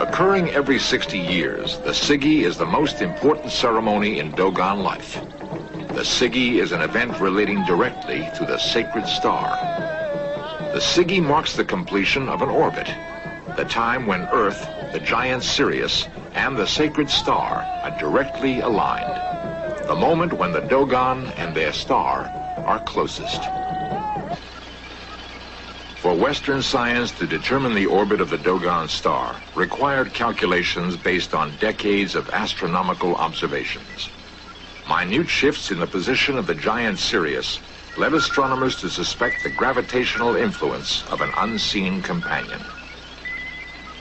Occurring every 60 years, the Siggy is the most important ceremony in Dogon life. The Siggy is an event relating directly to the sacred star. The Siggy marks the completion of an orbit, the time when Earth, the giant Sirius, and the sacred star are directly aligned. The moment when the Dogon and their star are closest. For Western science to determine the orbit of the Dogon star required calculations based on decades of astronomical observations. Minute shifts in the position of the giant Sirius led astronomers to suspect the gravitational influence of an unseen companion.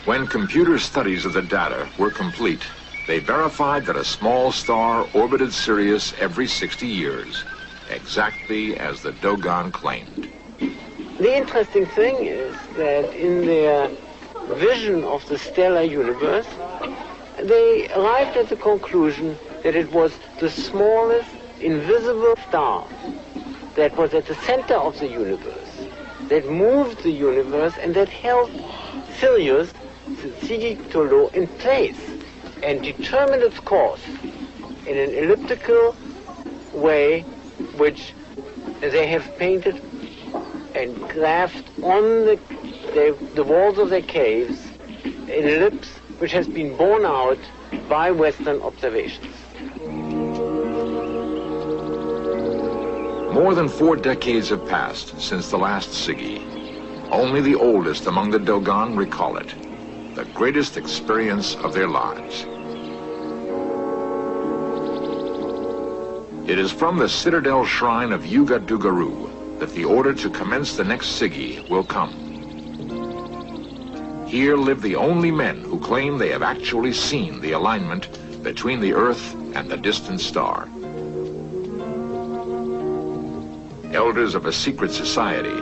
When computer studies of the data were complete, they verified that a small star orbited Sirius every 60 years, exactly as the Dogon claimed. The interesting thing is that in their vision of the stellar universe, they arrived at the conclusion that it was the smallest invisible star that was at the center of the universe, that moved the universe and that held Sirius, the Siggy Tolo, in place and determined its course in an elliptical way which they have painted and graphed on the walls of their caves, an ellipse which has been borne out by Western observations. More than 4 decades have passed since the last Siggy. Only the oldest among the Dogon recall it, the greatest experience of their lives. It is from the citadel shrine of Yuga Dugaru that the order to commence the next Siggy will come. Here live the only men who claim they have actually seen the alignment between the Earth and the distant star. Elders of a secret society,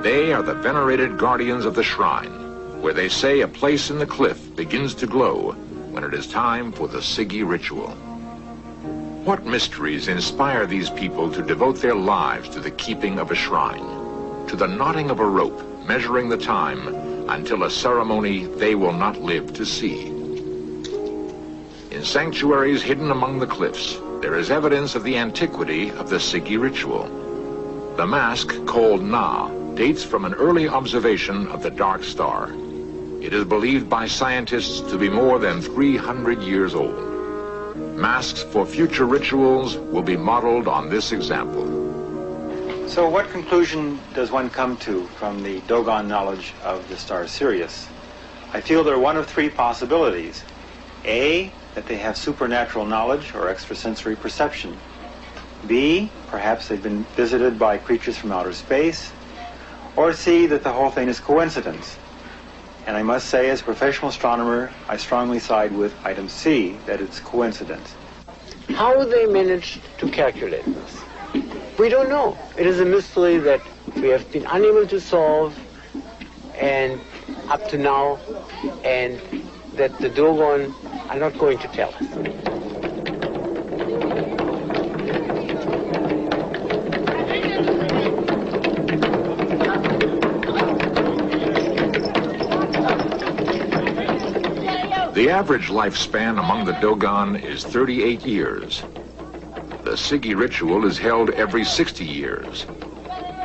they are the venerated guardians of the shrine, where they say a place in the cliff begins to glow when it is time for the Siggy ritual. What mysteries inspire these people to devote their lives to the keeping of a shrine, to the knotting of a rope measuring the time until a ceremony they will not live to see? In sanctuaries hidden among the cliffs, there is evidence of the antiquity of the Siggy ritual. The mask, called Na, dates from an early observation of the dark star. It is believed by scientists to be more than 300 years old. Masks for future rituals will be modeled on this example. So what conclusion does one come to from the Dogon knowledge of the star Sirius? I feel there are one of 3 possibilities. A, that they have supernatural knowledge or extrasensory perception. B, perhaps they've been visited by creatures from outer space. Or C, that the whole thing is coincidence. And I must say, as a professional astronomer, I strongly side with item C, that it's coincidence. How they managed to calculate this, we don't know. It is a mystery that we have been unable to solve and up to now, and that the Dogon are not going to tell us. The average lifespan among the Dogon is 38 years. The Siggy ritual is held every 60 years.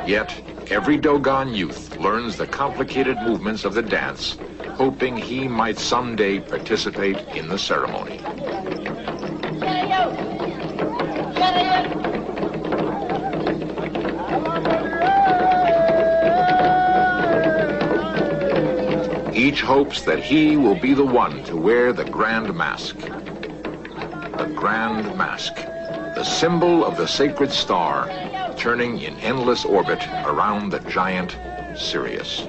Yet, every Dogon youth learns the complicated movements of the dance, hoping he might someday participate in the ceremony. Each hopes that he will be the one to wear the grand mask. The grand mask, the symbol of the sacred star, turning in endless orbit around the giant Sirius.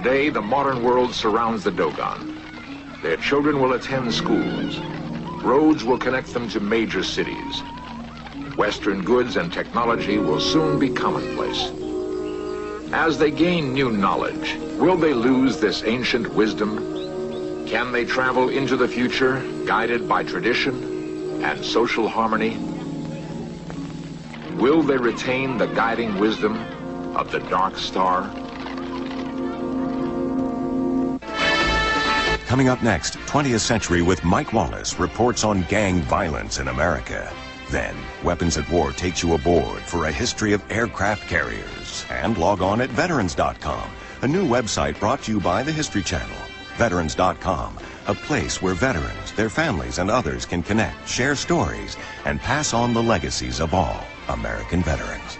Today, the modern world surrounds the Dogon. Their children will attend schools. Roads will connect them to major cities. Western goods and technology will soon be commonplace. As they gain new knowledge, will they lose this ancient wisdom? Can they travel into the future, guided by tradition and social harmony? Will they retain the guiding wisdom of the dark star? Coming up next, 20th Century with Mike Wallace reports on gang violence in America. Then, Weapons at War takes you aboard for a history of aircraft carriers. And log on at Veterans.com, a new website brought to you by the History Channel. Veterans.com, a place where veterans, their families, and others can connect, share stories, and pass on the legacies of all American veterans.